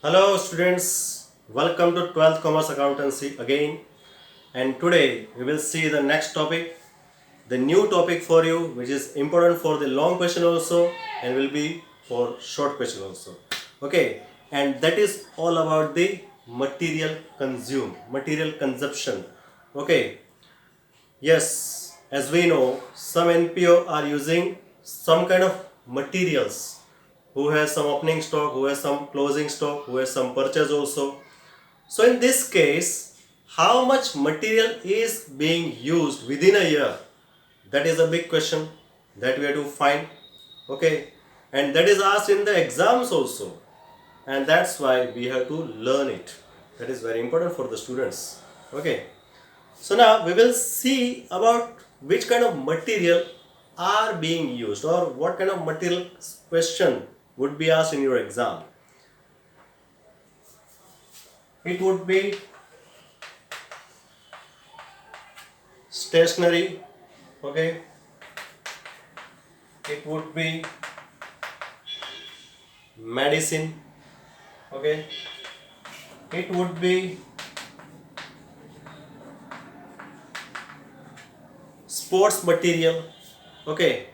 Hello students, welcome to 12th Commerce Accountancy again, and today we will see the next topic, the new topic for you, which is important for the long question also and will be for short question also. Okay, and that is all about the material consumption. Okay, yes, as we know, some NPO are using some kind of materials, who has some opening stock, who has some closing stock, who has some purchase also. So in this case, how much material is being used within a year? That is a big question that we have to find. Okay, and that is asked in the exams also, and that's why we have to learn it. That is very important for the students. Okay, so now we will see about which kind of material are being used, or what kind of material question would be asked in your exam. It would be stationery, okay, it would be medicine, okay, it would be sports material, okay.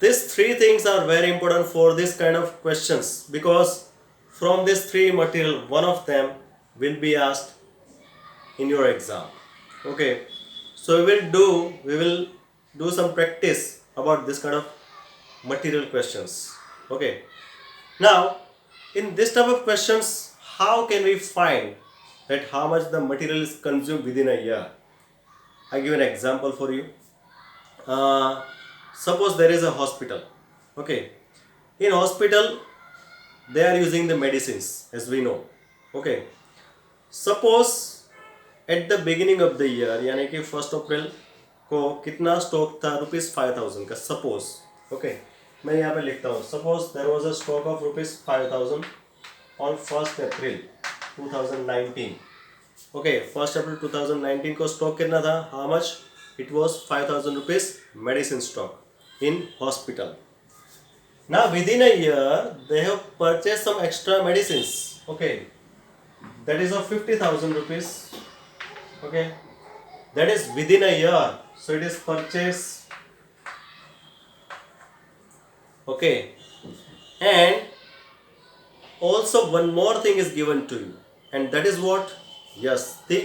These three things are very important for this kind of questions, because from these three material one of them will be asked in your exam. Okay, so we will do some practice about this kind of material questions. Okay, now in this type of questions, how can we find that how much the material is consumed within a year? I give an example for you. uh, Suppose there is a hospital. Okay, in hospital they are using the medicines, as we know. Okay, suppose at the beginning of the year, यानी कि 1 अप्रैल को कितना stock था, ₹5,000 का, suppose. Okay, मैं यहाँ पे लिखता हूँ, suppose there was a stock of ₹5,000 on 1 April 2019. Okay, 1 अप्रैल 2019 को स्टॉक कितना था, how much, it was ₹5,000 medicine stock in hospital. Now within a year they have purchased some extra medicines. Okay, that is of ₹50,000. Okay, that is within a year, so it is purchased. Okay, and also one more thing is given to you, and that is what, yes, the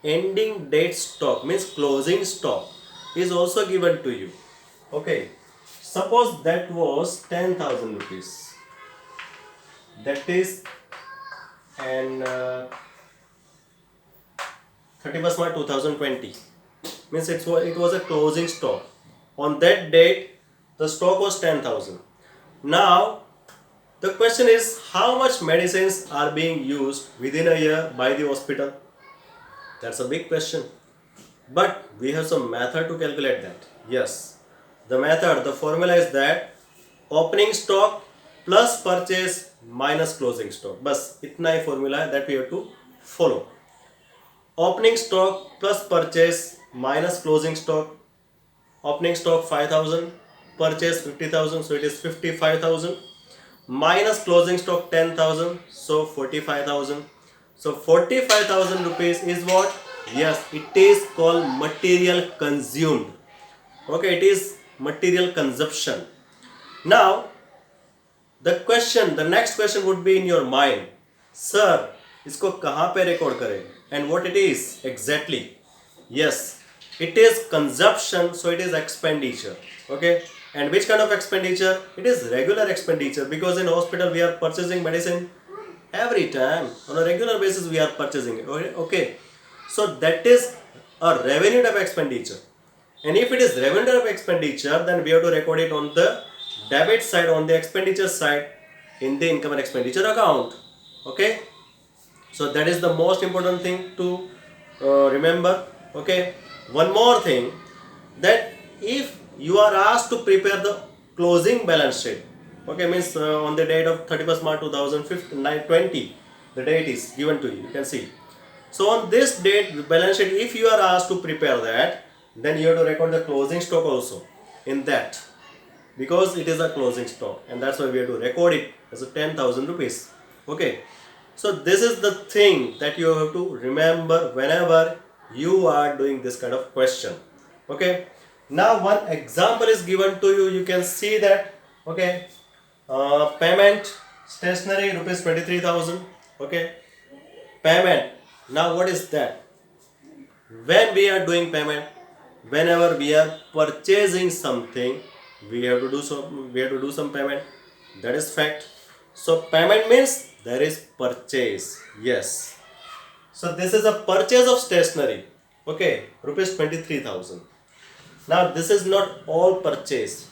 ending date stock, means closing stock, is also given to you. Okay, suppose that was ₹10,000, that is, and 31st March 2020, means it was a closing stock. On that date the stock was 10,000. Now the question is, how much medicines are being used within a year by the hospital? That's a big question, but we have some method to calculate that. Yes, the formula is that opening stock plus purchase minus closing stock. बस इतना ही formula है that we have to follow. Opening stock plus purchase minus closing stock. Opening stock 5,000, purchase 50,000, so it is 55,000, minus closing stock 10,000, so 45,000. So ₹45,000 is what? Yes, it is called material consumed. Okay, it is material consumption. Now the next question would be in your mind, sir, इसको कहाँ पे record करें, and what it is exactly? Yes, it is consumption, so it is expenditure. Okay, and which kind of expenditure? It is regular expenditure, because in hospital we are purchasing medicine every time, on a regular basis we are purchasing it. Okay, so that is a revenue type expenditure, and if it is revenue type expenditure, then we have to record it on the debit side, on the expenditure side, in the income and expenditure account. Okay, so that is the most important thing to remember. Okay, one more thing, that if you are asked to prepare the closing balance sheet, okay, means on the date of 31st March 2020, the date is given to you, you can see. So on this date, the balance sheet, if you are asked to prepare that, then you have to record the closing stock also in that. because it is a closing stock, and that's why we have to record it as a 10,000 rupees. Okay, so this is the thing that you have to remember whenever you are doing this kind of question. Okay, now one example is given to you. You can see that. Okay, payment stationery rupees 23,000. Okay, payment. Now what is that? When we are doing payment, whenever we are purchasing something, we have to do some payment. That is fact. So payment means there is purchase. Yes. So this is a purchase of stationery. Okay, rupees 23,000. Now this is not all purchase,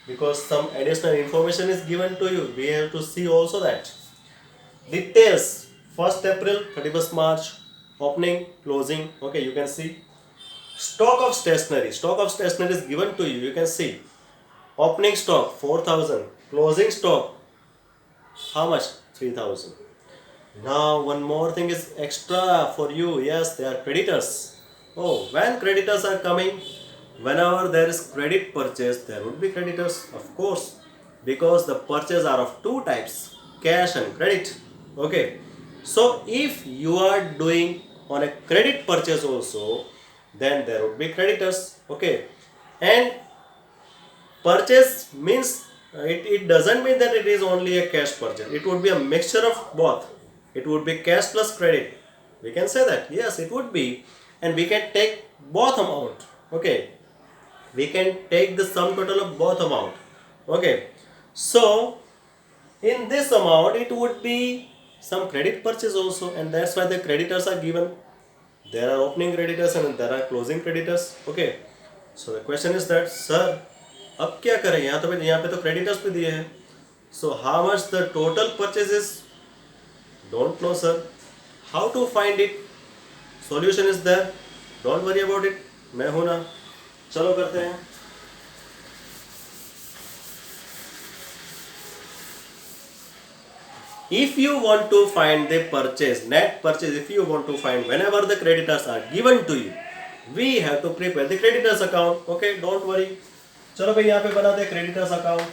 because some additional information is given to you. We have to see also that. Details: 1st April, 31st March, opening, closing. Okay, you can see. Stock of stationery. Stock of stationery is given to you. You can see. Opening stock 4,000. Closing stock how much? 3,000. Now one more thing is extra for you. Yes, they are creditors. Oh, when creditors are coming, whenever there is credit purchase, there would be creditors, of course, because the purchase are of two types: cash and credit. Okay, so if you are doing on a credit purchase also, then there would be creditors. Okay, and purchase means it doesn't mean that it is only a cash purchase. It would be a mixture of both. It would be cash plus credit. We can say that. Yes, it would be. And we can take both amount. Okay. We can take the sum total of both amount. Okay. So in this amount it would be some credit purchase also, and that's why the creditors are given. There are opening creditors and there are closing creditors. Okay. So the question is that, sir, अब क्या करें? यहाँ पे तो creditors भी दिए हैं. So how much the total purchase is? Don't know, sir. How to find it? Solution is there. Don't worry about it. मैं हूं ना. चलो करते हैं. If you want to find the purchase, net purchase, if you want to find whenever the creditors are given to you, we have to prepare the creditors account. Okay, don't worry. चलो भाई यहाँ पे बनाते हैं creditors account.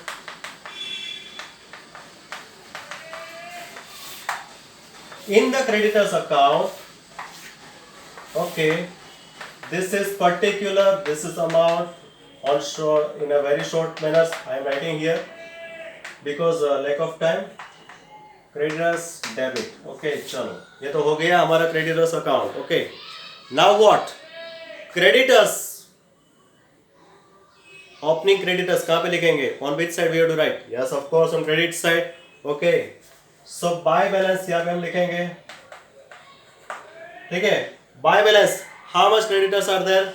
In the creditors account, okay, this is particular, this is amount on short, in a very short manner I am writing here because lack of time. Creditors debit. Okay, चलो ये तो हो गया हमारा creditors account. Okay, now what? Creditors, opening creditors कहाँ पे लिखेंगे? On which side we have to write? Yes, of course, on credit side. Okay, so buy balance यहाँ पे हम लिखेंगे. ठीक है, buy balance. How much creditors are there?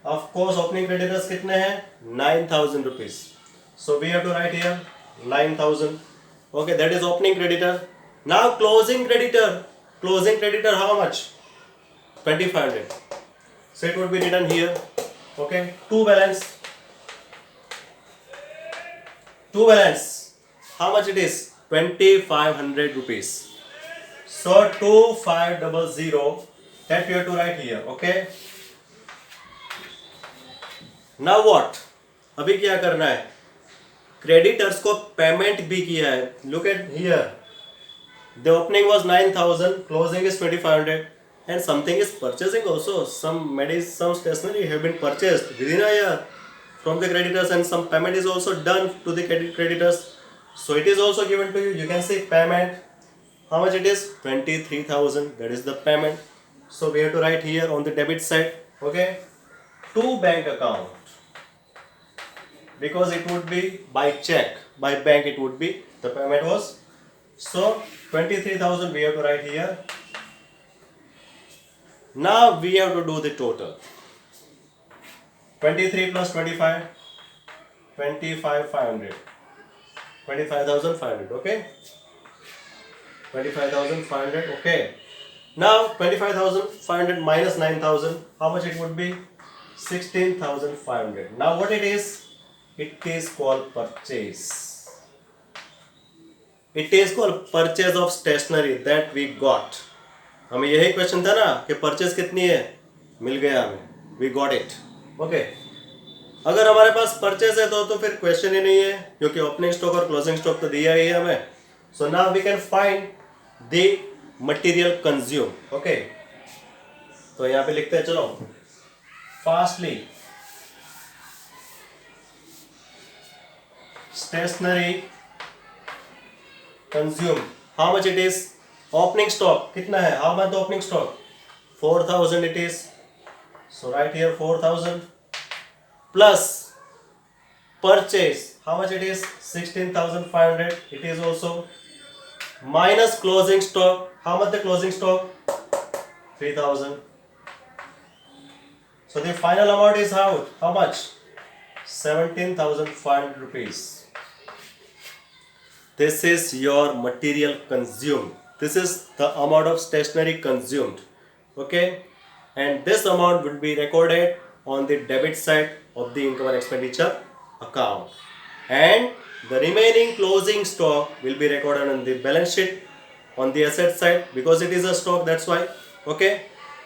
Of course, opening creditors कितने हैं? 9,000 rupees. So we have to write here 9,000. Okay, that is opening creditor. Now closing creditor. Closing creditor how much? 2,500. So it would be written here. Okay, to balance. To balance. How much it is? 2,500 rupees. So 2,500. That we have to write here. Okay. Now what? अभी क्या करना है? Creditors को payment भी किया है. Look at here. The opening was 9,000, closing is 2,500, and something is purchasing also. Some stationery have been purchased within a year from the creditors, and some payment is also done to the creditors. So it is also given to you. You can see payment. How much it is? 23,000. That is the payment. So we have to write here on the debit side. Okay. To bank account. Because it would be by check, by bank it would be, the payment was, so 23,000 we have to write here. Now we have to do the total. 23 plus 25, 25,500. 25,500, okay? 25,500, okay. Now 25,500 minus 9,000, how much it would be? 16,500. Now what it is? It is called purchase. It is called purchase of stationery that we got. हमें यही question था ना कि purchase कितनी है, मिल गया हमें, we got it. Okay. अगर हमारे पास परचेज है तो फिर क्वेश्चन ही नहीं है, क्योंकि ओपनिंग स्टॉक और क्लोजिंग स्टॉक तो दिया ही है हमें. So now we can find the material consume. Okay, तो यहाँ पे लिखते हैं, चलो fastly. Stationery consume, how much it is? Opening stock कितना है? How much opening stock? 4000 it is. So write here 4000 plus purchase. How much it is? 16,500. It is also minus closing stock. How much the closing stock? 3,000. So the final amount is how much? 17,500 rupees. This is your material consumed. This is the amount of stationery consumed. Okay, and this amount will be recorded on the debit side of the income and expenditure account, and the remaining closing stock will be recorded on the balance sheet on the asset side, because it is a stock, that's why. Okay,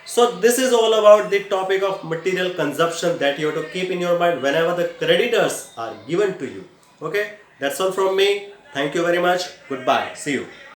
so this is all about the topic of material consumption that you have to keep in your mind whenever the creditors are given to you. Okay, that's all from me. Thank you very much. Goodbye. See you.